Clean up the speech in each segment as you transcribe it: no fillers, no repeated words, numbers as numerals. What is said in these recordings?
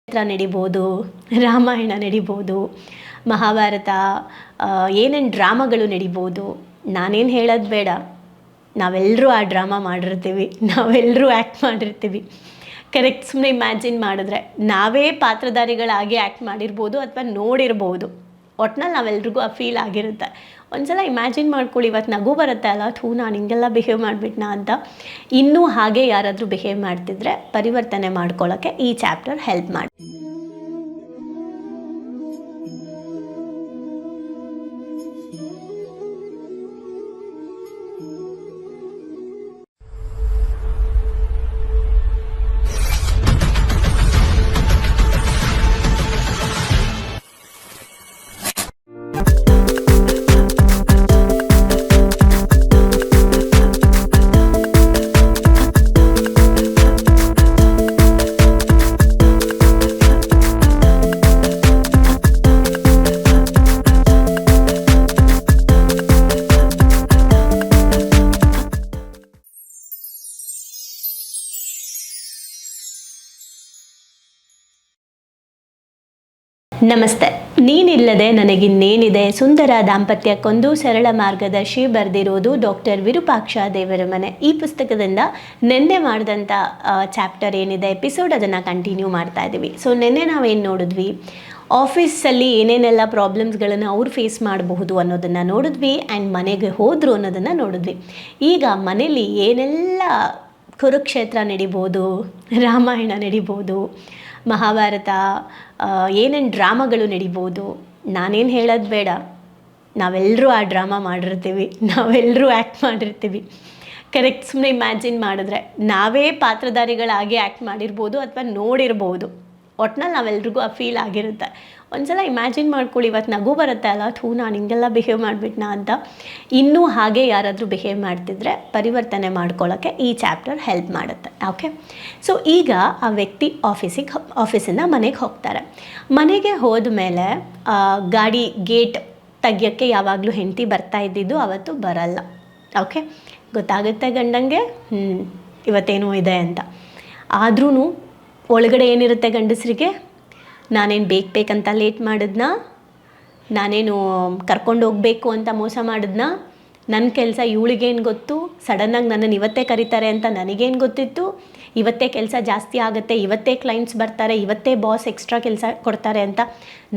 ನಡಿಬೋದು, ರಾಮಾಯಣ ನಡಿಬೋದು, ಮಹಾಭಾರತ, ಏನೇನು ಡ್ರಾಮಾಗಳು ನಡಿಬೋದು. ನಾನೇನು ಹೇಳೋದು ಬೇಡ, ನಾವೆಲ್ಲರೂ ಆ ಡ್ರಾಮಾ ಮಾಡಿರ್ತೀವಿ, ನಾವೆಲ್ಲರೂ ಆ್ಯಕ್ಟ್ ಮಾಡಿರ್ತೀವಿ. ಕರೆಕ್ಟ್. ಸುಮ್ಮನೆ ಇಮ್ಯಾಜಿನ್ ಮಾಡಿದ್ರೆ ನಾವೇ ಪಾತ್ರಧಾರಿಗಳಾಗಿ ಆ್ಯಕ್ಟ್ ಮಾಡಿರ್ಬೋದು ಅಥವಾ ನೋಡಿರ್ಬೋದು. ಒಟ್ನಲ್ಲಿ ನಾವೆಲ್ರಿಗೂ ಆ ಫೀಲ್ ಆಗಿರುತ್ತೆ. ಒಂದ್ಸಲ ಇಮ್ಯಾಜಿನ್ ಮಾಡ್ಕೊಳ್ಳಿ, ಇವತ್ತು ನಗು ಬರುತ್ತೆ ಅಲ್ಲ, ನಾನು ಹಿಂಗೆಲ್ಲ ಬಿಹೇವ್ ಮಾಡಿಬಿಟ್ನಾ ಅಂತ. ಇನ್ನೂ ಹಾಗೆ ಯಾರಾದರೂ ಬಿಹೇವ್ ಮಾಡ್ತಿದ್ರೆ ಪರಿವರ್ತನೆ ಮಾಡ್ಕೊಳ್ಳೋಕ್ಕೆ ಈ ಚಾಪ್ಟರ್ ಹೆಲ್ಪ್ ಮಾಡಿ. ನಮಸ್ತೆ. ನೀನಿಲ್ಲದೆ ನನಗಿನ್ನೇನಿದೆ, ಸುಂದರ ದಾಂಪತ್ಯಕ್ಕೊಂದು ಸರಳ ಮಾರ್ಗದರ್ಶಿ. ಬರೆದಿರೋದು ಡಾಕ್ಟರ್ ವಿರೂಪಾಕ್ಷ ದೇವರಮನೆ. ಈ ಪುಸ್ತಕದಿಂದ ನಿನ್ನೆ ಮಾಡಿದಂಥ ಚಾಪ್ಟರ್ ಏನಿದೆ ಎಪಿಸೋಡ್, ಅದನ್ನು ಕಂಟಿನ್ಯೂ ಮಾಡ್ತಾ ಇದ್ದೀವಿ. ಸೊ ನಿನ್ನೆ ನಾವೇನು ನೋಡಿದ್ವಿ, ಆಫೀಸಲ್ಲಿ ಏನೇನೆಲ್ಲ ಪ್ರಾಬ್ಲಮ್ಸ್ಗಳನ್ನು ಅವ್ರು ಫೇಸ್ ಮಾಡಬಹುದು ಅನ್ನೋದನ್ನು ನೋಡಿದ್ವಿ. ಆ್ಯಂಡ್ ಮನೆಗೆ ಹೋದರು ಅನ್ನೋದನ್ನು ನೋಡಿದ್ವಿ. ಈಗ ಮನೇಲಿ ಏನೆಲ್ಲ ಕುರುಕ್ಷೇತ್ರ ನಡಿಬೋದು, ರಾಮಾಯಣ ನಡಿಬೋದು, ಮಹಾಭಾರತ, ಏನೇನು ಡ್ರಾಮಾಗಳು ನಡಿಬೋದು. ನಾನೇನು ಹೇಳೋದು ಬೇಡ, ನಾವೆಲ್ಲರೂ ಆ ಡ್ರಾಮಾ ಮಾಡಿರ್ತೀವಿ, ನಾವೆಲ್ಲರೂ ಆ್ಯಕ್ಟ್ ಮಾಡಿರ್ತೀವಿ. ಕರೆಕ್ಟ್. ಸುಮ್ಮನೆ ಇಮ್ಯಾಜಿನ್ ಮಾಡಿದ್ರೆ ನಾವೇ ಪಾತ್ರಧಾರಿಗಳಾಗಿ ಆ್ಯಕ್ಟ್ ಮಾಡಿರ್ಬೋದು ಅಥವಾ ನೋಡಿರ್ಬೋದು. ಒಟ್ನಲ್ಲಿ ನಾವೆಲ್ರಿಗೂ ಆ ಫೀಲ್ ಆಗಿರುತ್ತೆ. ಒಂದ್ಸಲ ಇಮ್ಯಾಜಿನ್ ಮಾಡ್ಕೊಳ್ಳಿ, ಇವತ್ತು ನಗು ಬರುತ್ತೆ ಅಲ್ಲ, ನಾನು ಹಿಂಗೆಲ್ಲ ಬಿಹೇವ್ ಮಾಡಿಬಿಟ್ನಾ ಅಂತ. ಇನ್ನೂ ಹಾಗೆ ಯಾರಾದರೂ ಬಿಹೇವ್ ಮಾಡ್ತಿದ್ರೆ ಪರಿವರ್ತನೆ ಮಾಡ್ಕೊಳ್ಳೋಕ್ಕೆ ಈ ಚಾಪ್ಟರ್ ಹೆಲ್ಪ್ ಮಾಡುತ್ತೆ. ಓಕೆ. ಸೊ ಈಗ ಆ ವ್ಯಕ್ತಿ ಆಫೀಸಿಂದ ಮನೆಗೆ ಹೋಗ್ತಾರೆ. ಮನೆಗೆ ಹೋದ ಮೇಲೆ ಗಾಡಿ ಗೇಟ್ ತೆಗಿಯೋಕ್ಕೆ ಯಾವಾಗಲೂ ಹೆಂಡತಿ ಬರ್ತಾ ಇದ್ದಿದ್ದು, ಅವತ್ತು ಬರಲ್ಲ. ಓಕೆ. ಗೊತ್ತಾಗುತ್ತೆ ಗಂಡಂಗೆ ಇವತ್ತೇನೋ ಇದೆ ಅಂತ. ಆದ್ರೂ ಒಳಗಡೆ ಏನಿರುತ್ತೆ ಗಂಡಸರಿಗೆ, ನಾನೇನು ಬೇಕಂತ ಲೇಟ್ ಮಾಡಿದ್ನಾ, ನಾನೇನು ಕರ್ಕೊಂಡು ಹೋಗಬೇಕು ಅಂತ ಮೋಸ ಮಾಡಿದ್ನಾ, ನನ್ನ ಕೆಲಸ ಇವಳಿಗೇನು ಗೊತ್ತು, ಸಡನ್ನಾಗಿ ನನ್ನನ್ನು ಇವತ್ತೇ ಕರೀತಾರೆ ಅಂತ ನನಗೇನು ಗೊತ್ತಿತ್ತು, ಇವತ್ತೇ ಕೆಲಸ ಜಾಸ್ತಿ ಆಗುತ್ತೆ, ಇವತ್ತೇ ಕ್ಲೈಂಟ್ಸ್ ಬರ್ತಾರೆ, ಇವತ್ತೇ ಬಾಸ್ ಎಕ್ಸ್ಟ್ರಾ ಕೆಲಸ ಕೊಡ್ತಾರೆ ಅಂತ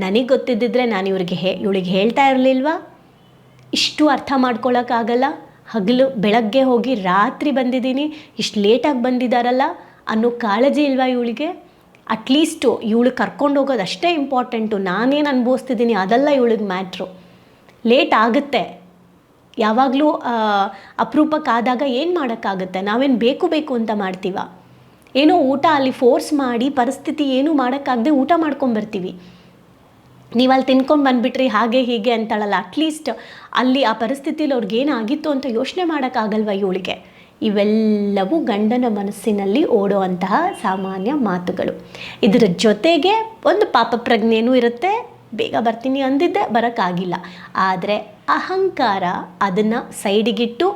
ನನಗೆ ಗೊತ್ತಿದ್ದಿದ್ರೆ ನಾನು ಇವಳಿಗೆ ಹೇಳ್ತಾ ಇರಲಿಲ್ವಾ? ಇಷ್ಟು ಅರ್ಥ ಮಾಡ್ಕೊಳ್ಳೋಕ್ಕಾಗಲ್ಲ. ಬೆಳಗ್ಗೆ ಹೋಗಿ ರಾತ್ರಿ ಬಂದಿದ್ದೀನಿ, ಇಷ್ಟು ಲೇಟಾಗಿ ಬಂದಿದ್ದಾರಲ್ಲ ಅನ್ನೋ ಕಾಳಜಿ ಇಲ್ವಾ ಇವಳಿಗೆ? ಅಟ್ಲೀಸ್ಟು ಇವಳು ಕರ್ಕೊಂಡು ಹೋಗೋದು ಅಷ್ಟೇ ಇಂಪಾರ್ಟೆಂಟು. ನಾನೇನು ಅನುಭವಿಸ್ತಿದ್ದೀನಿ ಅದೆಲ್ಲ ಇವಳಿಗೆ ಮ್ಯಾಟ್ರು. ಲೇಟ್ ಆಗುತ್ತೆ, ಯಾವಾಗಲೂ ಅಪರೂಪಕ್ಕಾದಾಗ ಏನು ಮಾಡೋಕ್ಕಾಗುತ್ತೆ? ನಾವೇನು ಬೇಕು ಅಂತ ಮಾಡ್ತೀವ? ಏನೋ ಊಟ ಅಲ್ಲಿ ಫೋರ್ಸ್ ಮಾಡಿ ಪರಿಸ್ಥಿತಿ ಏನೂ ಮಾಡೋಕ್ಕಾಗದೆ ಊಟ ಮಾಡ್ಕೊಂಬರ್ತೀವಿ. ನೀವು ಅಲ್ಲಿ ತಿನ್ಕೊಂಡು ಬಂದುಬಿಟ್ರಿ ಹಾಗೆ ಹೀಗೆ ಅಂತಾಳಲ್ಲ, ಅಟ್ಲೀಸ್ಟ್ ಅಲ್ಲಿ ಆ ಪರಿಸ್ಥಿತಿಲಿ ಅವ್ರಿಗೇನಾಗಿತ್ತು ಅಂತ ಯೋಚನೆ ಮಾಡೋಕ್ಕಾಗಲ್ವ ಇವಳಿಗೆ? ಇವೆಲ್ಲವೂ ಗಂಡನ ಮನಸ್ಸಿನಲ್ಲಿ ಓಡುವಂತಹ ಸಾಮಾನ್ಯ ಮಾತುಗಳು. ಇದರ ಜೊತೆಗೆ ಒಂದು ಪಾಪ ಪ್ರಜ್ಞೆನೂ ಇರುತ್ತೆ. ಬೇಗ ಬರ್ತೀನಿ ಅಂದಿದ್ದೆ, ಬರೋಕ್ಕಾಗಿಲ್ಲ. ಆದರೆ ಅಹಂಕಾರ ಅದನ್ನು ಸೈಡಿಗಿಟ್ಟು,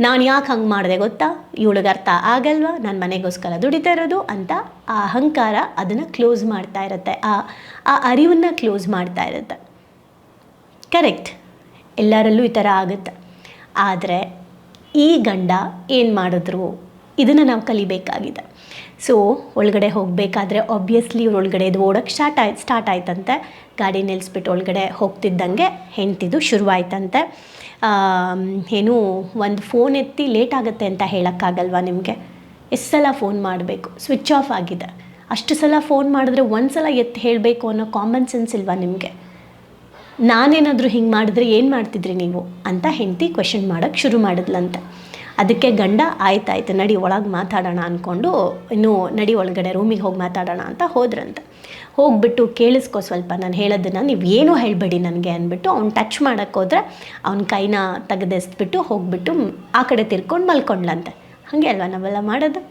ನಾನು ಯಾಕೆ ಹಂಗೆ ಮಾಡಿದೆ ಗೊತ್ತಾ, ಇವಳಿಗೆ ಅರ್ಥ ಆಗಲ್ವಾ, ನಾನು ಮನೆಗೋಸ್ಕರ ದುಡಿತಾ ಇರೋದು ಅಂತ ಆ ಅಹಂಕಾರ ಅದನ್ನು ಕ್ಲೋಸ್ ಮಾಡ್ತಾ ಇರುತ್ತೆ, ಆ ಅರಿವನ್ನು ಕ್ಲೋಸ್ ಮಾಡ್ತಾ ಇರುತ್ತೆ. ಕರೆಕ್ಟ್. ಎಲ್ಲರಲ್ಲೂ ಈ ಥರ ಆಗುತ್ತೆ. ಆದರೆ ಈ ಗಂಡ ಏನು ಮಾಡಿದ್ರು, ಇದನ್ನು ನಾವು ಕಲಿಬೇಕಾಗಿದೆ. ಸೊ ಒಳಗಡೆ ಹೋಗಬೇಕಾದ್ರೆ ಆಬ್ವಿಯಸ್ಲಿ ಇವ್ರು ಒಳಗಡೆ ಇದು ಓಡೋಕ್ಕೆ ಸ್ಟಾರ್ಟ್ ಆಯ್ತಂತೆ. ಗಾಡಿ ನಿಲ್ಲಿಸ್ಬಿಟ್ಟು ಒಳಗಡೆ ಹೋಗ್ತಿದ್ದಂಗೆ ಹೆಂಡ್ತಿದ್ದು ಶುರುವಾಯ್ತಂತೆ. ಏನು ಒಂದು ಫೋನ್ ಎತ್ತಿ ಲೇಟ್ ಆಗುತ್ತೆ ಅಂತ ಹೇಳೋಕ್ಕಾಗಲ್ವಾ ನಿಮಗೆ? ಎಷ್ಟು ಸಲ ಫೋನ್ ಮಾಡಬೇಕು? ಸ್ವಿಚ್ ಆಫ್ ಆಗಿದೆ. ಅಷ್ಟು ಸಲ ಫೋನ್ ಮಾಡಿದ್ರೆ ಒಂದು ಸಲ ಎತ್ತಿ ಹೇಳಬೇಕು ಅನ್ನೋ ಕಾಮನ್ ಸೆನ್ಸ್ ಇಲ್ವಾ ನಿಮಗೆ? ನಾನೇನಾದರೂ ಹಿಂಗೆ ಮಾಡಿದ್ರೆ ಏನು ಮಾಡ್ತಿದ್ರಿ ನೀವು ಅಂತ ಹೆಂಡತಿ ಕ್ವೆಶನ್ ಮಾಡೋಕ್ಕೆ ಶುರು ಮಾಡಿದ್ಲಂತೆ. ಅದಕ್ಕೆ ಗಂಡ ಆಯ್ತಾಯ್ತು ನಡಿ ಒಳಗೆ ಮಾತಾಡೋಣ ಅಂದ್ಕೊಂಡು, ಇನ್ನೂ ನಡಿ ಒಳಗಡೆ ರೂಮಿಗೆ ಹೋಗಿ ಮಾತಾಡೋಣ ಅಂತ ಹೋದ್ರಂತೆ. ಹೋಗ್ಬಿಟ್ಟು ಕೇಳಿಸ್ಕೊ ಸ್ವಲ್ಪ ನಾನು ಹೇಳೋದನ್ನು, ನೀವು ಏನೂ ಹೇಳಬೇಡಿ ನನಗೆ ಅಂದ್ಬಿಟ್ಟು ಅವ್ನು ಟಚ್ ಮಾಡೋಕ್ಕೆ ಹೋದ್ರೆ ಅವ್ನ ಕೈನ ತೆಗೆದೆಸ್ಬಿಟ್ಟು ಹೋಗ್ಬಿಟ್ಟು ಆ ಕಡೆ ತಿರ್ಕೊಂಡು ಮಲ್ಕೊಂಡ್ಲಂತೆ. ಹಾಗೆ ಅಲ್ವಾ ನಾವೆಲ್ಲ ಮಾಡೋದು?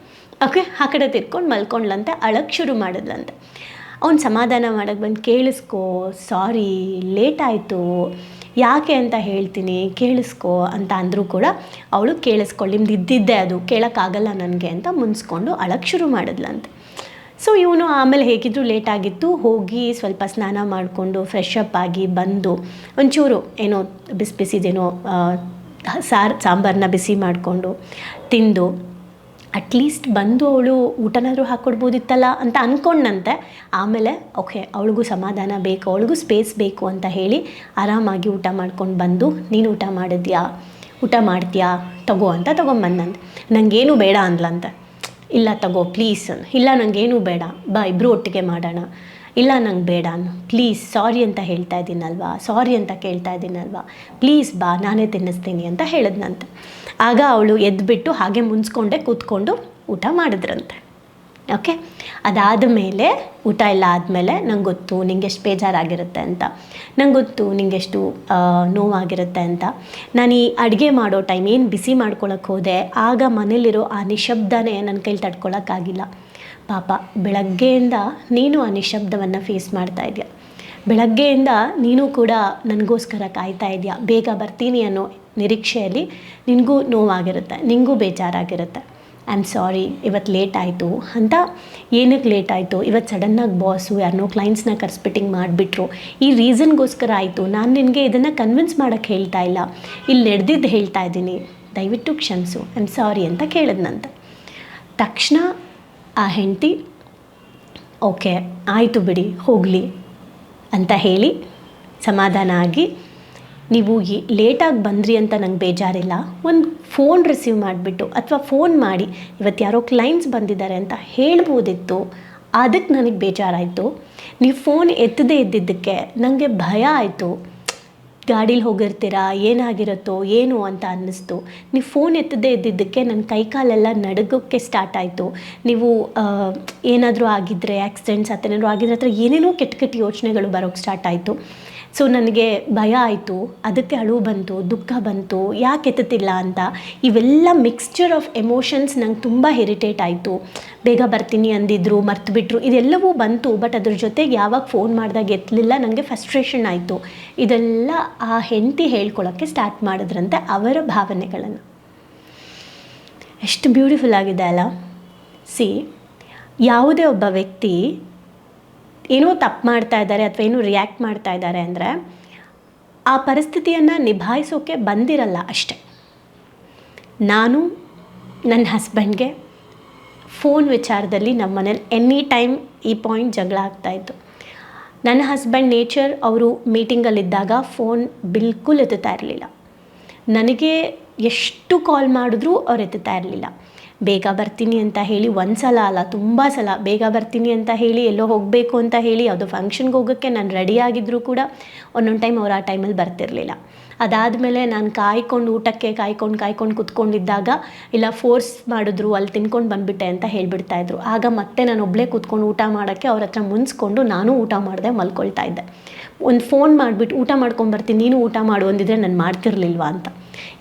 ಓಕೆ. ಆ ಕಡೆ ತಿರ್ಕೊಂಡು ಮಲ್ಕೊಂಡ್ಲಂತೆ. ಅಳಕ್ಕೆ ಶುರು ಮಾಡಿದ್ಲಂತೆ. ಅವ್ನು ಸಮಾಧಾನ ಮಾಡೋಕ್ಕೆ ಬಂದು, ಕೇಳಿಸ್ಕೋ, ಸಾರಿ ಲೇಟ್ ಆಯಿತು, ಯಾಕೆ ಅಂತ ಹೇಳ್ತೀನಿ ಕೇಳಿಸ್ಕೊ ಅಂತ ಅಂದರೂ ಕೂಡ ಅವಳು ಕೇಳಿಸ್ಕೊಳ್ಳಿ, ನಿಮ್ದು ಇದ್ದಿದ್ದೆ ಅದು, ಕೇಳೋಕ್ಕಾಗಲ್ಲ ನನಗೆ ಅಂತ ಮುನ್ಸ್ಕೊಂಡು ಅಳಕ್ಕೆ ಶುರು ಮಾಡಿದ್ಲಂತೆ. ಸೊ ಇವನು ಆಮೇಲೆ ಹೇಗಿದ್ರು ಲೇಟ್ ಆಗಿತ್ತು, ಹೋಗಿ ಸ್ವಲ್ಪ ಸ್ನಾನ ಮಾಡಿಕೊಂಡು ಫ್ರೆಶ್ ಅಪ್ ಆಗಿ ಬಂದು ಒಂಚೂರು ಏನೋ ಬಿಸಿ ಬಿಸಿದೇನೋ ಸಾಂಬಾರನ್ನ ಬಿಸಿ ಮಾಡಿಕೊಂಡು ತಿಂದು ಅಟ್ಲೀಸ್ಟ್ ಬಂದು ಅವಳು ಊಟನಾದರೂ ಹಾಕ್ಕೊಡ್ಬೋದಿತ್ತಲ್ಲ ಅಂತ ಅಂದ್ಕೊಂಡಂತೆ. ಆಮೇಲೆ ಓಕೆ ಅವಳಿಗೂ ಸಮಾಧಾನ ಬೇಕು, ಅವಳಿಗೂ ಸ್ಪೇಸ್ ಬೇಕು ಅಂತ ಹೇಳಿ ಆರಾಮಾಗಿ ಊಟ ಮಾಡ್ಕೊಂಡು ಬಂದು, ನೀನು ಊಟ ಮಾಡಿದ್ಯಾ, ಊಟ ಮಾಡ್ತೀಯಾ, ತಗೋ ಅಂತ ತೊಗೊಂಬಂದಂತೆ. ನನಗೇನು ಬೇಡ ಅಂದ್ಲಂತೆ. ಇಲ್ಲ ತಗೋ ಪ್ಲೀಸ್, ಇಲ್ಲ ನನಗೇನು ಬೇಡ, ಬಾ ಇಬ್ಬರು ಒಟ್ಟಿಗೆ ಮಾಡೋಣ. ಇಲ್ಲ ನಂಗೆ ಬೇಡ ಪ್ಲೀಸ್, ಸಾರಿ ಅಂತ ಹೇಳ್ತಾ ಇದ್ದೀನಲ್ವಾ, ಸಾರಿ ಅಂತ ಕೇಳ್ತಾ ಇದ್ದೀನಲ್ವಾ, ಪ್ಲೀಸ್ ಬಾ ನಾನೇ ತಿನ್ನಿಸ್ತೀನಿ ಅಂತ ಹೇಳಿದ್ನಂತೆ. ಆಗ ಅವಳು ಎದ್ದುಬಿಟ್ಟು ಹಾಗೆ ಮುನ್ಸ್ಕೊಂಡೆ ಕೂತ್ಕೊಂಡು ಊಟ ಮಾಡಿದ್ರಂತೆ. ಓಕೆ, ಅದಾದ ಮೇಲೆ ಊಟ ಎಲ್ಲ ಆದಮೇಲೆ ನಂಗೆ ಗೊತ್ತು ನಿಂಗೆ ಎಷ್ಟು ಬೇಜಾರಾಗಿರುತ್ತೆ ಅಂತ, ನಂಗೆ ಗೊತ್ತು ನಿಂಗೆಷ್ಟು ನೋವಾಗಿರುತ್ತೆ ಅಂತ. ನಾನು ಈ ಅಡುಗೆ ಮಾಡೋ ಟೈಮ್ ಏನು ಬಿಸಿ ಮಾಡ್ಕೊಳಕ್ಕೆ ಹೋದೆ, ಆಗ ಮನೇಲಿರೋ ಆ ನಿಶಬ್ದನೇ ನನ್ನ ಕೈಲಿ ತಡ್ಕೊಳಕ್ಕಾಗಿಲ್ಲ. ಪಾಪ ಬೆಳಗ್ಗೆಯಿಂದ ನೀನು ಆ ನಿಶಬ್ದವನ್ನು ಫೇಸ್ ಮಾಡ್ತಾ ಇದೆಯಾ, ಬೆಳಗ್ಗೆಯಿಂದ ನೀನು ಕೂಡ ನನಗೋಸ್ಕರ ಕಾಯ್ತಾ ಇದೆಯಾ, ಬೇಗ ಬರ್ತೀನಿ ಅನ್ನೋ ನಿರೀಕ್ಷೆಯಲ್ಲಿ ನಿನಗೂ ನೋವಾಗಿರುತ್ತೆ, ನಿನಗೂ ಬೇಜಾರಾಗಿರುತ್ತೆ. ಐ ಆಮ್ ಸಾರಿ ಇವತ್ತು ಲೇಟ್ ಆಯಿತು ಅಂತ. ಏನಕ್ಕೆ ಲೇಟ್ ಆಯಿತು, ಇವತ್ತು ಸಡನ್ನಾಗಿ ಬಾಸು ಯಾರನ್ನೋ ಕ್ಲೈಂಟ್ಸ್ನ ಕರ್ಸ್ಬಿಟ್ಟಿಂಗ್ ಮಾಡಿಬಿಟ್ರು, ಈ ರೀಸನ್ಗೋಸ್ಕರ ಆಯಿತು, ನಾನು ನಿನಗೆ ಇದನ್ನು ಕನ್ವಿನ್ಸ್ ಮಾಡೋಕ್ಕೆ ಹೇಳ್ತಾ ಇಲ್ಲ, ಇಲ್ಲಿ ನಡೆದಿದ್ದು ಹೇಳ್ತಾ ಇದ್ದೀನಿ, ದಯವಿಟ್ಟು ಕ್ಷಮಿಸು, ಐ ಆಮ್ ಸಾರಿ ಅಂತ ಕೇಳಿದ್ನಂತೆ. ತಕ್ಷಣ ಆ ಹೆಂಡತಿ ಓಕೆ ಆಯಿತು ಬಿಡಿ ಹೋಗಲಿ ಅಂತ ಹೇಳಿ ಸಮಾಧಾನ ಆಗಿ, ನೀವು ಲೇಟಾಗಿ ಬಂದ್ರಿ ಅಂತ ನಂಗೆ ಬೇಜಾರಿಲ್ಲ, ಒಂದು ಫೋನ್ ರಿಸೀವ್ ಮಾಡಿಬಿಟ್ಟು ಅಥವಾ ಫೋನ್ ಮಾಡಿ ಇವತ್ತು ಯಾರೋ ಕ್ಲೈಂಟ್ಸ್ ಬಂದಿದ್ದಾರೆ ಅಂತ ಹೇಳ್ಬೋದಿತ್ತು, ಅದಕ್ಕೆ ನನಗೆ ಬೇಜಾರಾಯಿತು. ನೀವು ಫೋನ್ ಎತ್ತದೇ ಇದ್ದಿದ್ದಕ್ಕೆ ನನಗೆ ಭಯ ಆಯಿತು, ಗಾಡೀಲಿ ಹೋಗಿರ್ತೀರಾ ಏನಾಗಿರುತ್ತೋ ಏನು ಅಂತ ಅನ್ನಿಸ್ತು. ನೀವು ಫೋನ್ ಎತ್ತದೇ ಇದ್ದಿದ್ದಕ್ಕೆ ನನ್ನ ಕೈಕಾಲೆಲ್ಲ ನಡುಗೋಕ್ಕೆ ಸ್ಟಾರ್ಟ್ ಆಯಿತು. ನೀವು ಏನಾದರೂ ಆಗಿದ್ದರೆ, ಆಕ್ಸಿಡೆಂಟ್ಸ್ ಆ ಥರ ಏನಾದರೂ ಆಗಿದ್ರೆ ಹತ್ರ ಏನೇನೋ ಕೆಟ್ಟ ಕೆಟ್ಟ ಯೋಚನೆಗಳು ಬರೋಕ್ಕೆ ಸ್ಟಾರ್ಟ್ ಆಯಿತು. ಸೊ ನನಗೆ ಭಯ ಆಯಿತು, ಅದಕ್ಕೆ ಅಳು ಬಂತು, ದುಃಖ ಬಂತು, ಯಾಕೆ ಎತ್ತುತ್ತಿಲ್ಲ ಅಂತ. ಇವೆಲ್ಲ ಮಿಕ್ಸ್ಚರ್ ಆಫ್ ಎಮೋಷನ್ಸ್ ನಂಗೆ ತುಂಬ ಇರಿಟೇಟ್ ಆಯಿತು. ಬೇಗ ಬರ್ತೀನಿ ಅಂದಿದ್ರು, ಮರ್ತುಬಿಟ್ರು, ಇದೆಲ್ಲವೂ ಬಂತು. ಬಟ್ ಅದ್ರ ಜೊತೆಗೆ ಯಾವಾಗ ಫೋನ್ ಮಾಡಿದಾಗ ಎತ್ತಲಿಲ್ಲ, ನನಗೆ ಫ್ರಸ್ಟ್ರೇಷನ್ ಆಯಿತು. ಇದೆಲ್ಲ ಆ ಹೆಂಡತಿ ಹೇಳ್ಕೊಳ್ಳೋಕ್ಕೆ ಸ್ಟಾರ್ಟ್ ಮಾಡಿದ್ರಂತೆ ಅವರ ಭಾವನೆಗಳನ್ನು. ಎಷ್ಟು ಬ್ಯೂಟಿಫುಲ್ ಆಗಿದೆ ಅಲ್ಲ. ಯಾವುದೇ ಒಬ್ಬ ವ್ಯಕ್ತಿ ಏನೋ ತಪ್ಪು ಮಾಡ್ತಾ ಇದ್ದಾರೆ ಅಥವಾ ಏನೋ ರಿಯಾಕ್ಟ್ ಮಾಡ್ತಾ ಇದ್ದಾರೆ ಅಂದರೆ ಆ ಪರಿಸ್ಥಿತಿಯನ್ನು ನಿಭಾಯಿಸೋಕ್ಕೆ ಬಂದಿರಲ್ಲ ಅಷ್ಟೆ. ನಾನು ನನ್ನ ಹಸ್ಬೆಂಡ್ಗೆ ಫೋನ್ ವಿಚಾರದಲ್ಲಿ ನಮ್ಮ ಮನೇಲಿ ಎನಿ ಟೈಮ್ ಈ ಪಾಯಿಂಟ್ ಜಗಳ ಆಗ್ತಾಯಿತ್ತು. ನನ್ನ ಹಸ್ಬೆಂಡ್ ನೇಚರ್, ಅವರು ಮೀಟಿಂಗಲ್ಲಿದ್ದಾಗ ಫೋನ್ ಬಿಲ್ಕುಲ್ ಎತ್ತುತ್ತಾ ಇರಲಿಲ್ಲ. ನನಗೆ ಎಷ್ಟು ಕಾಲ್ ಮಾಡಿದ್ರೂ ಅವ್ರು ಎತ್ತುತ್ತಾ ಇರಲಿಲ್ಲ. ಬೇಗ ಬರ್ತೀನಿ ಅಂತ ಹೇಳಿ ಒಂದು ಸಲ ಅಲ್ಲ ತುಂಬ ಸಲ ಬೇಗ ಬರ್ತೀನಿ ಅಂತ ಹೇಳಿ ಎಲ್ಲೋ ಹೋಗಬೇಕು ಅಂತ ಹೇಳಿ ಯಾವುದೋ ಫಂಕ್ಷನ್ಗೆ ಹೋಗೋಕ್ಕೆ ನಾನು ರೆಡಿಯಾಗಿದ್ದರೂ ಕೂಡ ಒಂದೊಂದು ಟೈಮ್ ಅವ್ರು ಆ ಟೈಮಲ್ಲಿ ಬರ್ತಿರಲಿಲ್ಲ. ಅದಾದಮೇಲೆ ನಾನು ಊಟಕ್ಕೆ ಕಾಯ್ಕೊಂಡು ಕೂತ್ಕೊಂಡಿದ್ದಾಗ ಇಲ್ಲ ಫೋರ್ಸ್ ಮಾಡಿದ್ರು, ಅಲ್ಲಿ ತಿನ್ಕೊಂಡು ಬಂದುಬಿಟ್ಟೆ ಅಂತ ಹೇಳಿಬಿಡ್ತಾಯಿದ್ರು. ಆಗ ಮತ್ತೆ ನಾನು ಒಬ್ಬಳೇ ಕೂತ್ಕೊಂಡು ಊಟ ಮಾಡೋಕ್ಕೆ ಅವ್ರ ಹತ್ರ ಮುನ್ಸ್ಕೊಂಡು ನಾನು ಊಟ ಮಾಡಿದೆ, ಮಲ್ಕೊಳ್ತಾ ಇದ್ದೆ. ಒಂದು ಫೋನ್ ಮಾಡಿಬಿಟ್ಟು ಊಟ ಮಾಡ್ಕೊಂಬರ್ತೀನಿ ನೀನು ಊಟ ಮಾಡು ಅಂದಿದ್ರೆ ನಾನು ಮಾಡ್ತಿರ್ಲಿಲ್ವಾ ಅಂತ.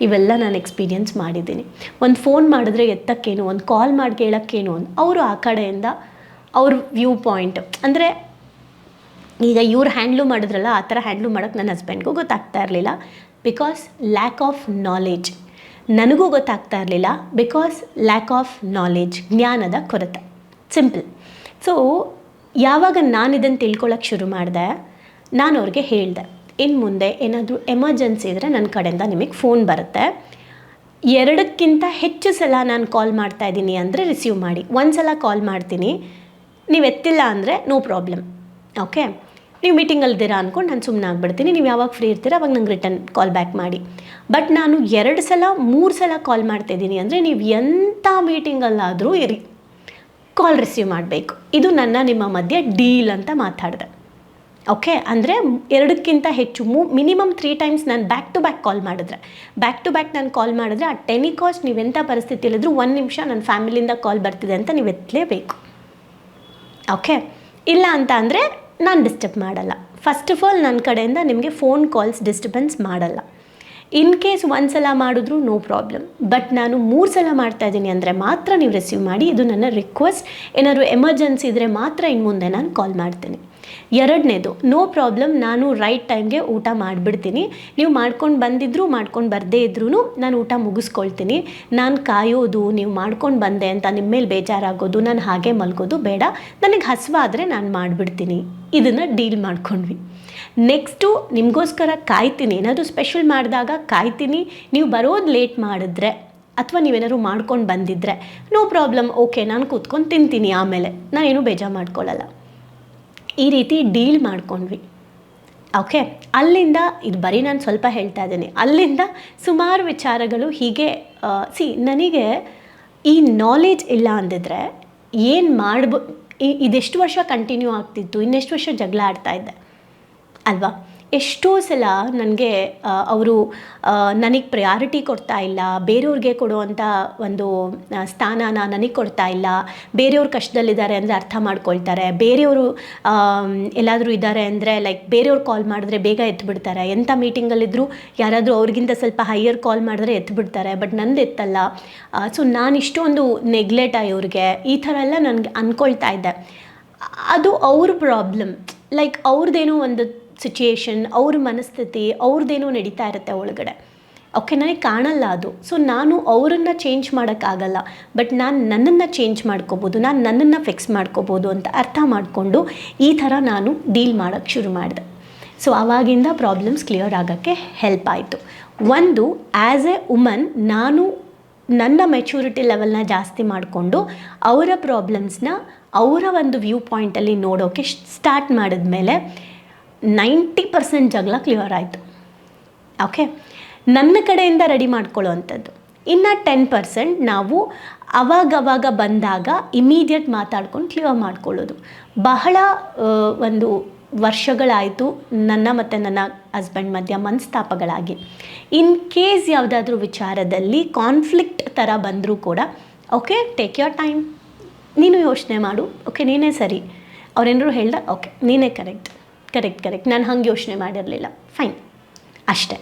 ಇವೆಲ್ಲ ನಾನು ಎಕ್ಸ್ಪೀರಿಯನ್ಸ್ ಮಾಡಿದ್ದೀನಿ. ಒಂದು ಫೋನ್ ಮಾಡಿದ್ರೆ ಎತ್ತಕ್ಕೇನು, ಒಂದು ಕಾಲ್ ಮಾಡಿ ಕೇಳೋಕ್ಕೇನು ಅಂತ ಅವರು ಆ ಕಡೆಯಿಂದ ಅವ್ರ ವ್ಯೂ ಪಾಯಿಂಟ್ ಅಂದರೆ ಈಗ ಇವ್ರು ಹ್ಯಾಂಡ್ಲು ಮಾಡಿದ್ರಲ್ಲ ಆ ಥರ ಹ್ಯಾಂಡ್ಲು ಮಾಡೋಕ್ಕೆ ನನ್ನ ಹಸ್ಬೆಂಡ್ಗೂ ಗೊತ್ತಾಗ್ತಾ ಇರಲಿಲ್ಲ. Because lack of knowledge. ನನಗೂ ಗೊತ್ತಾಗ್ತಾ ಇರಲಿಲ್ಲ ಬಿಕಾಸ್ ಲ್ಯಾಕ್ ಆಫ್ ನಾಲೆಜ್, ಜ್ಞಾನದ ಕೊರತೆ. ಸಿಂಪಲ್. ಸೊ ಯಾವಾಗ ನಾನು ಇದನ್ನು ತಿಳ್ಕೊಳ್ಳೋಕ್ಕೆ ಶುರು ಮಾಡಿದೆ, ನಾನು ಅವ್ರಿಗೆ ಹೇಳಿದೆ, ಇನ್ನು ಮುಂದೆ ಏನಾದರೂ ಎಮರ್ಜೆನ್ಸಿ ಇದ್ದರೆ ನನ್ನ ಕಡೆಯಿಂದ ನಿಮಗೆ ಫೋನ್ ಬರುತ್ತೆ, 2ಕ್ಕಿಂತ ಹೆಚ್ಚು ಸಲ ನಾನು ಕಾಲ್ ಮಾಡ್ತಾಯಿದ್ದೀನಿ ಅಂದರೆ ರಿಸೀವ್ ಮಾಡಿ. ಒಂದು ಸಲ ಕಾಲ್ ಮಾಡ್ತೀನಿ, ನೀವು ಎತ್ತಿಲ್ಲ ಅಂದರೆ ನೋ ಪ್ರಾಬ್ಲಮ್, ಓಕೆ. ನೀವು ಮೀಟಿಂಗಲ್ಲಿದ್ದೀರಾ ಅಂದ್ಕೊಂಡು ನಾನು ಸುಮ್ಮನೆ ಆಗಿಬಿಡ್ತೀನಿ, ನೀವು ಯಾವಾಗ ಫ್ರೀ ಇರ್ತೀರ ಅವಾಗ ನಂಗೆ ರಿಟರ್ನ್ ಕಾಲ್ ಬ್ಯಾಕ್ ಮಾಡಿ. ಬಟ್ ನಾನು 2 ಸಲ 3 ಸಲ ಕಾಲ್ ಮಾಡ್ತಾಯಿದ್ದೀನಿ ಅಂದರೆ ನೀವು ಎಂಥ ಮೀಟಿಂಗಲ್ಲಾದರೂ ಇರಿ, ಕಾಲ್ ರಿಸೀವ್ ಮಾಡಬೇಕು. ಇದು ನಿಮ್ಮ ಮಧ್ಯೆ ಡೀಲ್ ಅಂತ ಮಾತಾಡಿದೆ, ಓಕೆ. ಅಂದರೆ 2ಕ್ಕಿಂತ ಹೆಚ್ಚು ಮಿನಿಮಮ್ 3 ಟೈಮ್ಸ್ ನಾನು ಬ್ಯಾಕ್ ಟು ಬ್ಯಾಕ್ ನಾನು ಕಾಲ್ ಮಾಡಿದ್ರೆ ಆ ಟೆನಿ ಕಾಸ್ಟ್ ನೀವೆಂಥ ಪರಿಸ್ಥಿತಿಯಲ್ಲಿದ್ದರೂ 1 ನಿಮಿಷ ನನ್ನ ಫ್ಯಾಮಿಲಿಯಿಂದ ಕಾಲ್ ಬರ್ತಿದೆ ಅಂತ ನೀವು ಎತ್ತಲೇಬೇಕು, ಓಕೆ. ಇಲ್ಲ ಅಂತ ಅಂದರೆ ನಾನು ಡಿಸ್ಟರ್ಬ್ ಮಾಡಲ್ಲ. ಫಸ್ಟ್ ಆಫ್ ಆಲ್ ನನ್ನ ಕಡೆಯಿಂದ ನಿಮಗೆ ಫೋನ್ ಕಾಲ್ಸ್ ಡಿಸ್ಟರ್ಬೆನ್ಸ್ ಮಾಡಲ್ಲ. ಇನ್ ಕೇಸ್ 1 ಸಲ ಮಾಡಿದ್ರೂ ನೋ ಪ್ರಾಬ್ಲಮ್. ಬಟ್ ನಾನು 3 ಸಲ ಮಾಡ್ತಾಯಿದ್ದೀನಿ ಅಂದರೆ ಮಾತ್ರ ನೀವು ರಿಸೀವ್ ಮಾಡಿ. ಇದು ನನ್ನ ರಿಕ್ವೆಸ್ಟ್. ಏನಾದರೂ ಎಮರ್ಜೆನ್ಸಿ ಇದ್ದರೆ ಮಾತ್ರ ಇನ್ನು ಮುಂದೆ ನಾನು ಕಾಲ್ ಮಾಡ್ತೀನಿ. ಎರಡನೇದು, ನೋ ಪ್ರಾಬ್ಲಮ್, ನಾನು ರೈಟ್ ಟೈಮ್ಗೆ ಊಟ ಮಾಡಿಬಿಡ್ತೀನಿ. ನೀವು ಮಾಡ್ಕೊಂಡು ಬಂದಿದ್ರು ಮಾಡ್ಕೊಂಡು ಬರದೇ ಇದ್ರೂ ನಾನು ಊಟ ಮುಗಿಸ್ಕೊಳ್ತೀನಿ. ನಾನು ಕಾಯೋದು, ನೀವು ಮಾಡ್ಕೊಂಡು ಬಂದೆ ಅಂತ ನಿಮ್ಮ ಮೇಲೆ ಬೇಜಾರಾಗೋದು, ನಾನು ಹಾಗೆ ಮಲ್ಗೋದು ಬೇಡ. ನನಗೆ ಹಸಿವಾದರೆ ನಾನು ಮಾಡಿಬಿಡ್ತೀನಿ. ಇದನ್ನು ಡೀಲ್ ಮಾಡ್ಕೊಂಡ್ವಿ. ನೆಕ್ಸ್ಟು, ನಿಮಗೋಸ್ಕರ ಕಾಯ್ತೀನಿ, ಏನಾದರೂ ಸ್ಪೆಷಲ್ ಮಾಡಿದಾಗ ಕಾಯ್ತೀನಿ. ನೀವು ಬರೋದು ಲೇಟ್ ಮಾಡಿದ್ರೆ ಅಥವಾ ನೀವೇನಾದ್ರು ಮಾಡ್ಕೊಂಡು ಬಂದಿದ್ದರೆ ನೋ ಪ್ರಾಬ್ಲಮ್, ಓಕೆ, ನಾನು ಕೂತ್ಕೊಂಡು ತಿಂತೀನಿ, ಆಮೇಲೆ ನಾನೇನು ಬೇಜಾರು ಮಾಡ್ಕೊಳ್ಳಲ್ಲ. ಈ ರೀತಿ ಡೀಲ್ ಮಾಡ್ಕೊಂಡ್ವಿ. ಓಕೆ, ಅಲ್ಲಿಂದ ಇದು ಬರೀ ನಾನು ಸ್ವಲ್ಪ ಹೇಳ್ತಾ ಇದ್ದೀನಿ, ಅಲ್ಲಿಂದ ಸುಮಾರು ವಿಚಾರಗಳು ಹೀಗೆ. ನನಗೆ ಈ ನಾಲೆಜ್ ಇಲ್ಲ ಅಂದಿದ್ರೆ ಏನು ಇದೆಷ್ಟು ವರ್ಷ ಕಂಟಿನ್ಯೂ ಆಗ್ತಿತ್ತು, ಇನ್ನೆಷ್ಟು ವರ್ಷ ಜಗಳ ಆಡ್ತಾಯಿದ್ದೆ ಅಲ್ವಾ. ಎಷ್ಟೋ ಸಲ ನನಗೆ ಅವರು ನನಗೆ ಪ್ರಯಾರಿಟಿ ಕೊಡ್ತಾ ಇಲ್ಲ, ಬೇರೆಯವ್ರಿಗೆ ಕೊಡುವಂಥ ಒಂದು ಸ್ಥಾನನ ನನಗೆ ಕೊಡ್ತಾ ಇಲ್ಲ. ಬೇರೆಯವ್ರು ಕಷ್ಟದಲ್ಲಿದ್ದಾರೆ ಅಂದರೆ ಅರ್ಥ ಮಾಡ್ಕೊಳ್ತಾರೆ. ಬೇರೆಯವರು ಎಲ್ಲಾದರೂ ಇದ್ದಾರೆ ಅಂದರೆ ಲೈಕ್ ಬೇರೆಯವ್ರು ಕಾಲ್ ಮಾಡಿದ್ರೆ ಬೇಗ ಎತ್ಬಿಡ್ತಾರೆ. ಎಂಥ ಮೀಟಿಂಗಲ್ಲಿದ್ದರೂ ಯಾರಾದರೂ ಅವ್ರಿಗಿಂತ ಸ್ವಲ್ಪ ಹೈಯರ್ ಕಾಲ್ ಮಾಡಿದ್ರೆ ಎತ್ಬಿಡ್ತಾರೆ, ಬಟ್ ನಂದು ಎತ್ತಲ್ಲ. ಸೊ ನಾನು ಇಷ್ಟೊಂದು ನೆಗ್ಲೆಕ್ಟ್ ಇವ್ರಿಗೆ, ಈ ಥರ ಎಲ್ಲ ನನಗೆ ಅಂದ್ಕೊಳ್ತಾ ಇದ್ದೆ. ಅದು ಅವ್ರ ಪ್ರಾಬ್ಲಮ್, ಲೈಕ್ ಅವ್ರದ್ದೇನೋ ಒಂದು ಸಿಚುಯೇಷನ್, ಅವ್ರ ಮನಸ್ಥಿತಿ, ಅವ್ರದ್ದೇನೋ ನಡೀತಾ ಇರುತ್ತೆ ಒಳಗಡೆ. ಓಕೆ, ನನಗೆ ಕಾಣಲ್ಲ ಅದು. ಸೊ ನಾನು ಅವರನ್ನು ಚೇಂಜ್ ಮಾಡೋಕ್ಕಾಗಲ್ಲ, ಬಟ್ ನಾನು ನನ್ನನ್ನು ಚೇಂಜ್ ಮಾಡ್ಕೋಬೋದು, ನಾನು ನನ್ನನ್ನು ಫಿಕ್ಸ್ ಮಾಡ್ಕೋಬೋದು ಅಂತ ಅರ್ಥ ಮಾಡಿಕೊಂಡು ಈ ಥರ ನಾನು ಡೀಲ್ ಮಾಡೋಕ್ಕೆ ಶುರು ಮಾಡಿದೆ. ಸೊ ಆವಾಗಿಂದ ಪ್ರಾಬ್ಲಮ್ಸ್ ಕ್ಲಿಯರ್ ಆಗೋಕ್ಕೆ ಹೆಲ್ಪ್ ಆಯಿತು. ಒಂದು, ಆ್ಯಸ್ ಎ ವುಮನ್ ನಾನು ನನ್ನ ಮೆಚೂರಿಟಿ ಲೆವೆಲ್ನ ಜಾಸ್ತಿ ಮಾಡಿಕೊಂಡು ಅವರ ಪ್ರಾಬ್ಲಮ್ಸ್ನ ಅವರ ಒಂದು ವ್ಯೂ ಪಾಯಿಂಟಲ್ಲಿ ನೋಡೋಕ್ಕೆ ಸ್ಟಾರ್ಟ್ ಮಾಡಿದ್ಮೇಲೆ 90% ಜಗಳ ಕ್ಲಿಯರ್ ಆಯಿತು. ಓಕೆ, ನನ್ನ ಕಡೆಯಿಂದ ರೆಡಿ ಮಾಡ್ಕೊಳ್ಳೋ ಅಂಥದ್ದು. ಇನ್ನು 10% ನಾವು ಅವಾಗವಾಗ ಬಂದಾಗ ಇಮಿಡಿಯೇಟ್ ಮಾತಾಡ್ಕೊಂಡು ಕ್ಲಿಯರ್ ಮಾಡ್ಕೊಳ್ಳೋದು. ಬಹಳ ಒಂದು ವರ್ಷಗಳಾಯಿತು ನನ್ನ ಮತ್ತು ನನ್ನ ಹಸ್ಬೆಂಡ್ ಮಧ್ಯ ಮನಸ್ತಾಪಗಳಾಗಿ. ಇನ್ ಕೇಸ್ ಯಾವುದಾದ್ರೂ ವಿಚಾರದಲ್ಲಿ ಕಾನ್ಫ್ಲಿಕ್ಟ್ ಥರ ಬಂದರೂ ಕೂಡ, ಓಕೆ, ಟೇಕ್ ಯೋರ್ ಟೈಮ್, ನೀನು ಯೋಚನೆ ಮಾಡು, ಓಕೆ ನೀನೇ ಸರಿ, ಅವ್ರೇನಾದ್ರು ಹೇಳ್ದ, ಓಕೆ ನೀನೇ ಕರೆಕ್ಟ್, ನಾನು ಹಂಗೆ ಯೋಚನೆ ಮಾಡಿರಲಿಲ್ಲ, ಫೈನ್, ಅಷ್ಟೇ.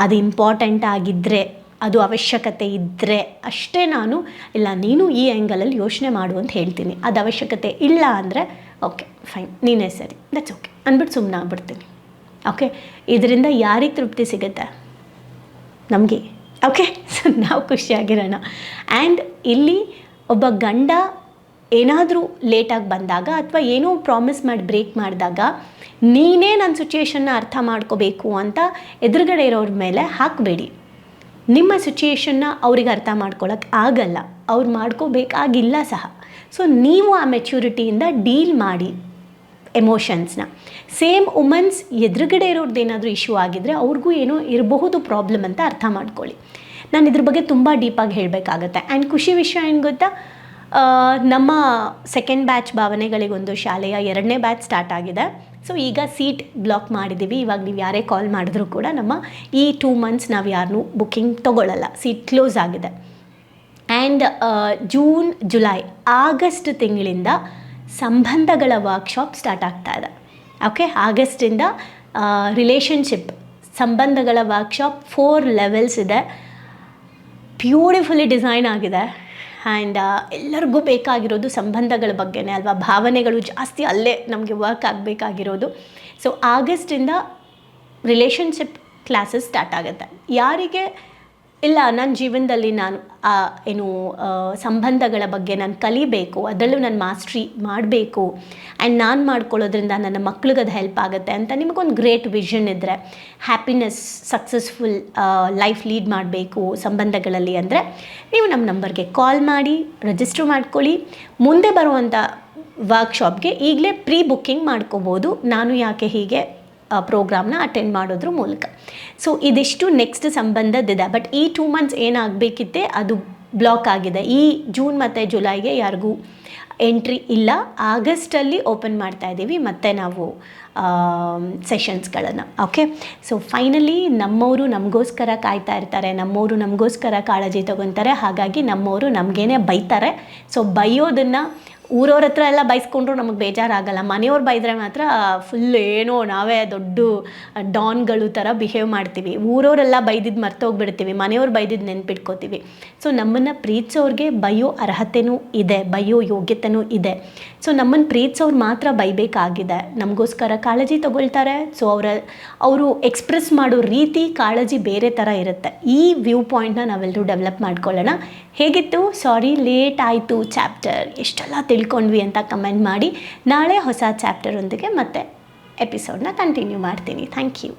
ಅದು ಇಂಪಾರ್ಟೆಂಟ್ ಆಗಿದ್ದರೆ, ಅದು ಅವಶ್ಯಕತೆ ಇದ್ದರೆ ಅಷ್ಟೇ ನಾನು ಇಲ್ಲ ನೀನು ಈ ಆ್ಯಂಗಲಲ್ಲಿ ಯೋಚನೆ ಮಾಡು ಅಂತ ಹೇಳ್ತೀನಿ. ಅದು ಅವಶ್ಯಕತೆ ಇಲ್ಲ ಅಂದರೆ ಓಕೆ ಫೈನ್, ನೀನೇ ಸರಿ, ದಟ್ಸ್ ಓಕೆ ಅಂದ್ಬಿಟ್ಟು ಸುಮ್ಮನೆ ಆಗ್ಬಿಡ್ತೀನಿ. ಓಕೆ, ಇದರಿಂದ ಯಾರಿಗೆ ತೃಪ್ತಿ ಸಿಗುತ್ತೆ? ನಮಗೆ. ಓಕೆ, ಸೊ ನಾವು ಖುಷಿಯಾಗಿರೋಣ. ಆ್ಯಂಡ್ ಇಲ್ಲಿ ಒಬ್ಬ ಗಂಡ ಏನಾದರೂ ಲೇಟಾಗಿ ಬಂದಾಗ ಅಥವಾ ಏನೋ ಪ್ರಾಮಿಸ್ ಮಾಡಿ ಬ್ರೇಕ್ ಮಾಡಿದಾಗ ನೀನೇ ನನ್ನ ಸಿಚುಯೇಷನ್ನ ಅರ್ಥ ಮಾಡ್ಕೋಬೇಕು ಅಂತ ಎದುರುಗಡೆ ಇರೋರ ಮೇಲೆ ಹಾಕಬೇಡಿ. ನಿಮ್ಮ ಸಿಚುಯೇಷನ್ನ ಅವ್ರಿಗೆ ಅರ್ಥ ಮಾಡ್ಕೊಳ್ಳೋಕೆ ಆಗಲ್ಲ, ಅವ್ರು ಮಾಡ್ಕೋಬೇಕಾಗಿಲ್ಲ ಸಹ. ಸೊ ನೀವು ಆ ಮೆಚ್ಯೂರಿಟಿಯಿಂದ ಡೀಲ್ ಮಾಡಿ ಎಮೋಷನ್ಸ್ನ. ಸೇಮ್ ವುಮನ್ಸ್ ಎದುರುಗಡೆ ಇರೋರ್ದು ಏನಾದರೂ ಇಶ್ಯೂ ಆಗಿದ್ದರೆ ಅವ್ರಿಗೂ ಏನೋ ಇರಬಹುದು ಪ್ರಾಬ್ಲಮ್ ಅಂತ ಅರ್ಥ ಮಾಡ್ಕೊಳ್ಳಿ. ನಾನು ಇದ್ರ ಬಗ್ಗೆ ತುಂಬ ಡೀಪಾಗಿ ಹೇಳಬೇಕಾಗತ್ತೆ. ಆ್ಯಂಡ್ ಖುಷಿ ವಿಷಯ ಏನು ಗೊತ್ತಾ, ನಮ್ಮ ಸೆಕೆಂಡ್ ಬ್ಯಾಚ್ ಭಾವನೆಗಳಿಗೊಂದು ಶಾಲೆಯ 2ನೇ ಬ್ಯಾಚ್ ಸ್ಟಾರ್ಟ್ ಆಗಿದೆ. ಸೊ ಈಗ ಸೀಟ್ ಬ್ಲಾಕ್ ಮಾಡಿದ್ದೀವಿ. ಇವಾಗ ನೀವು ಯಾರೇ ಕಾಲ್ ಮಾಡಿದ್ರೂ ಕೂಡ ನಮ್ಮ ಈ 2 months ನಾವು ಯಾರನ್ನೂ ಬುಕ್ಕಿಂಗ್ ತೊಗೊಳ್ಳಲ್ಲ, ಸೀಟ್ ಕ್ಲೋಸ್ ಆಗಿದೆ. ಆ್ಯಂಡ್ ಜೂನ್, ಜುಲೈ, ಆಗಸ್ಟ್ ತಿಂಗಳಿಂದ ಸಂಬಂಧಗಳ ವರ್ಕ್ಶಾಪ್ ಸ್ಟಾರ್ಟ್ ಆಗ್ತಾ ಇದೆ. ಓಕೆ, ಆಗಸ್ಟಿಂದ ರಿಲೇಷನ್ಶಿಪ್ ಸಂಬಂಧಗಳ ವರ್ಕ್ಶಾಪ್ 4 levels ಇದೆ. ಬ್ಯೂಟಿಫುಲಿ ಡಿಸೈನ್ ಆಗಿದೆ. ಆ್ಯಂಡ್ ಎಲ್ಲರಿಗೂ ಬೇಕಾಗಿರೋದು ಸಂಬಂಧಗಳ ಬಗ್ಗೆನೇ ಅಲ್ವಾ, ಭಾವನೆಗಳು ಜಾಸ್ತಿ ಅಲ್ಲೇ ನಮಗೆ ವರ್ಕ್ ಆಗಬೇಕಾಗಿರೋದು. ಸೊ ಆಗಸ್ಟಿಂದ ರಿಲೇಷನ್ಶಿಪ್ ಕ್ಲಾಸಸ್ ಸ್ಟಾರ್ಟ್ ಆಗುತ್ತೆ. ಯಾರಿಗೆ ಇಲ್ಲ ನನ್ನ ಜೀವನದಲ್ಲಿ ನಾನು ಸಂಬಂಧಗಳ ಬಗ್ಗೆ ನಾನು ಕಲಿಬೇಕು, ಅದರಲ್ಲೂ ನಾನು ಮಾಸ್ಟ್ರಿ ಮಾಡಬೇಕು ಆ್ಯಂಡ್ ನಾನು ಮಾಡ್ಕೊಳ್ಳೋದ್ರಿಂದ ನನ್ನ ಮಕ್ಳಿಗೆ ಅದು ಹೆಲ್ಪ್ ಆಗುತ್ತೆ ಅಂತ ನಿಮಗೊಂದು ಗ್ರೇಟ್ ವಿಷನ್ ಇದ್ದರೆ, ಹ್ಯಾಪಿನೆಸ್, ಸಕ್ಸಸ್ಫುಲ್ ಲೈಫ್ ಲೀಡ್ ಮಾಡಬೇಕು ಸಂಬಂಧಗಳಲ್ಲಿ ಅಂದರೆ ನೀವು ನಮ್ಮ ನಂಬರ್ಗೆ ಕಾಲ್ ಮಾಡಿ ರಿಜಿಸ್ಟರ್ ಮಾಡ್ಕೊಳ್ಳಿ. ಮುಂದೆ ಬರುವಂಥ ವರ್ಕ್ಶಾಪ್ಗೆ ಈಗಲೇ ಪ್ರೀ ಬುಕ್ಕಿಂಗ್ ಮಾಡ್ಕೋಬೋದು, ನಾನು ಯಾಕೆ ಹೀಗೆ ಪ್ರೋಗ್ರಾಮ್ನ ಅಟೆಂಡ್ ಮಾಡೋದ್ರ ಮೂಲಕ. ಸೊ ಇದಿಷ್ಟು ನೆಕ್ಸ್ಟ್ ಸಂಬಂಧದಿದೆ. ಬಟ್ ಈ 2 months ಏನಾಗಬೇಕಿತ್ತೆ ಅದು ಬ್ಲಾಕ್ ಆಗಿದೆ. ಈ ಜೂನ್ ಮತ್ತು ಜುಲೈಗೆ ಯಾರಿಗೂ ಎಂಟ್ರಿ ಇಲ್ಲ. ಆಗಸ್ಟಲ್ಲಿ ಓಪನ್ ಮಾಡ್ತಾ ಇದ್ದೀವಿ ಮತ್ತು ನಾವು ಸೆಷನ್ಸ್ಗಳನ್ನು. ಓಕೆ, ಸೊ ಫೈನಲಿ ನಮ್ಮವರು ನಮಗೋಸ್ಕರ ಕಾಯ್ತಾ ಇರ್ತಾರೆ, ನಮ್ಮವರು ನಮಗೋಸ್ಕರ ಕಾಳಜಿ ತಗೊತಾರೆ. ಹಾಗಾಗಿ ನಮ್ಮವರು ನಮಗೇನೆ ಬೈತಾರೆ. ಸೊ ಬೈಯೋದನ್ನು ಊರವ್ರ ಹತ್ರ ಎಲ್ಲ ಬೈಸ್ಕೊಂಡ್ರು ನಮಗೆ ಬೇಜಾರಾಗಲ್ಲ, ಮನೆಯವ್ರು ಬೈದರೆ ಮಾತ್ರ ಫುಲ್ ಏನೋ ನಾವೇ ದೊಡ್ಡ ಡಾನ್ಗಳು ಥರ ಬಿಹೇವ್ ಮಾಡ್ತೀವಿ. ಊರವರೆಲ್ಲ ಬೈದಿದ್ದು ಮರ್ತೋಗ್ಬಿಡ್ತೀವಿ, ಮನೆಯವ್ರು ಬೈದಿದ್ದು ನೆನ್ಪಿಟ್ಕೋತೀವಿ. ಸೊ ನಮ್ಮನ್ನು ಪ್ರೀತಿಸೋರಿಗೆ ಬೈಯೋ ಅರ್ಹತೆಯೂ ಇದೆ, ಬೈಯೋ ಯೋಗ್ಯತೆಯೂ ಇದೆ. ಸೊ ನಮ್ಮನ್ನು ಪ್ರೀತಿಸೋರು ಮಾತ್ರ ಬೈಬೇಕಾಗಿದೆ, ನಮಗೋಸ್ಕರ ಕಾಳಜಿ ತಗೊಳ್ತಾರೆ. ಸೊ ಅವರು ಎಕ್ಸ್ಪ್ರೆಸ್ ಮಾಡೋ ರೀತಿ ಕಾಳಜಿ ಬೇರೆ ಥರ ಇರುತ್ತೆ. ಈ ವ್ಯೂ ಪಾಯಿಂಟ್ನ ನಾವೆಲ್ಲರೂ ಡೆವಲಪ್ ಮಾಡ್ಕೊಳ್ಳೋಣ. ಹೇಗಿತ್ತು ಸಾರಿ ಲೇಟ್ ಆಯಿತು ಚಾಪ್ಟರ್, ಎಷ್ಟೆಲ್ಲ ತಿಳ್ಕೊಂಡ್ವಿ ಅಂತ ಕಮೆಂಟ್ ಮಾಡಿ. ನಾಳೆ ಹೊಸ ಚಾಪ್ಟರೊಂದಿಗೆ ಮತ್ತೆ ಎಪಿಸೋಡ್ನ ಕಂಟಿನ್ಯೂ ಮಾಡ್ತೀನಿ. Thank you.